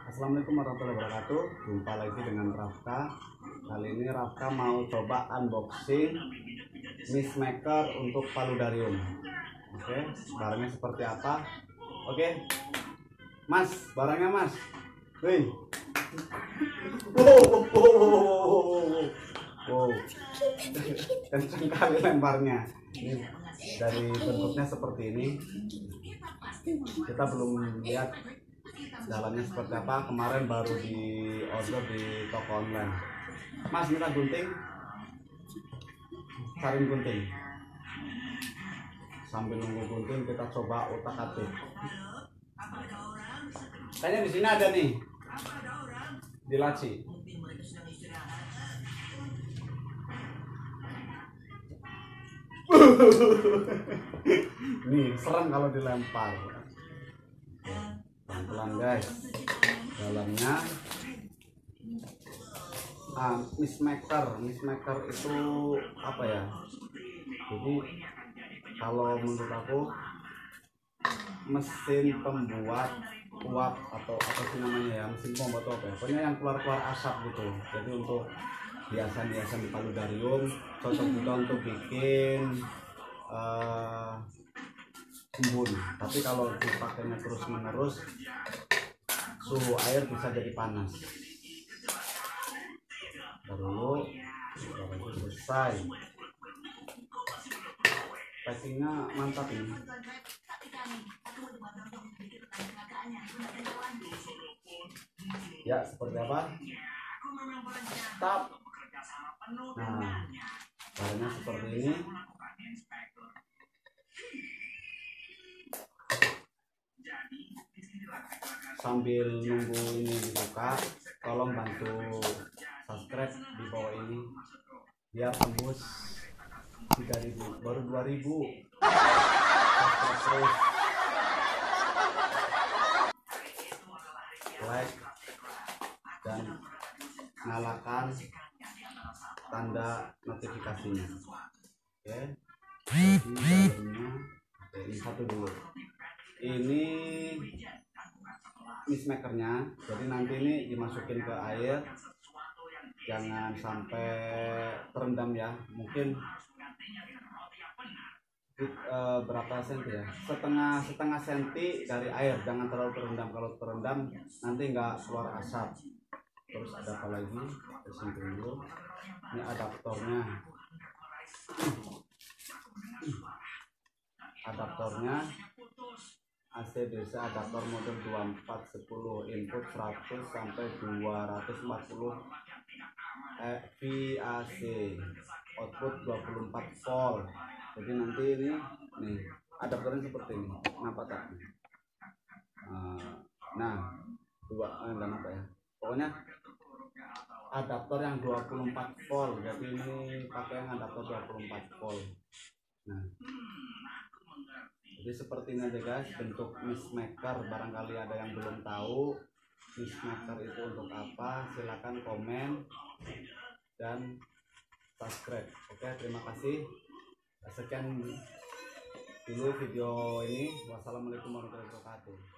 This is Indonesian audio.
Assalamualaikum warahmatullahi wabarakatuh. Jumpa lagi dengan Rafka. Kali ini Rafka mau coba unboxing Mist Maker untuk paludarium. Oke, barangnya seperti apa? Oke, Mas, barangnya Mas. Wih, wow, kenceng kali lemparnya. Ini dari bentuknya seperti ini. Kita belum lihat dalamnya seperti apa. Kemarin baru di order di toko online. Mas, minta gunting, saring gunting. Sambil nunggu gunting kita coba utak-atik. Kayaknya di sini ada nih, di laci. Nih serem kalau dilempar. Pelan-pelan guys. Dalamnya Mist Maker itu apa ya? Jadi kalau menurut aku mesin pembuat uap atau apa sih namanya ya, mesin pembuat apa ya, pokoknya yang keluar asap gitu. Jadi untuk hiasan-hiasan di paludarium cocok juga untuk bikin embun. Tapi kalau dipakainya terus menerus suhu air bisa jadi panas. Baru selesai. Packingnya mantap ini. Ya seperti apa? Stop. Nah, barangnya seperti ini. Sambil nunggu ini dibuka, tolong bantu subscribe di bawah ini biar tembus 3.000, baru 2.000. Subscribe terus, like dan nyalakan tanda notifikasinya. Oke, jadi dalamnya ini satu dulu. Ini Mist Makernya, jadi nanti ini dimasukin ke air, jangan sampai terendam ya. Mungkin berapa senti ya, setengah senti dari air, jangan terlalu terendam. Kalau terendam nanti nggak keluar asap. Terus ada apa lagi? Simpan dulu. Ini adaptornya. Adaptornya AC/DC adaptor model 2410, input 100 sampai 240 VAC, output 24 volt. Jadi nanti ini nih adaptornya seperti ini. Kenapa tak? Nah, dan apa ya? Pokoknya adaptor yang 24 volt. Jadi ini pakai yang adaptor 24 volt. Nah, jadi seperti ini aja guys bentuk Mist Maker. Barangkali ada yang belum tahu Mist Maker itu untuk apa, silahkan komen dan subscribe. Oke, terima kasih. Sekian dulu video ini. Wassalamualaikum warahmatullahi wabarakatuh.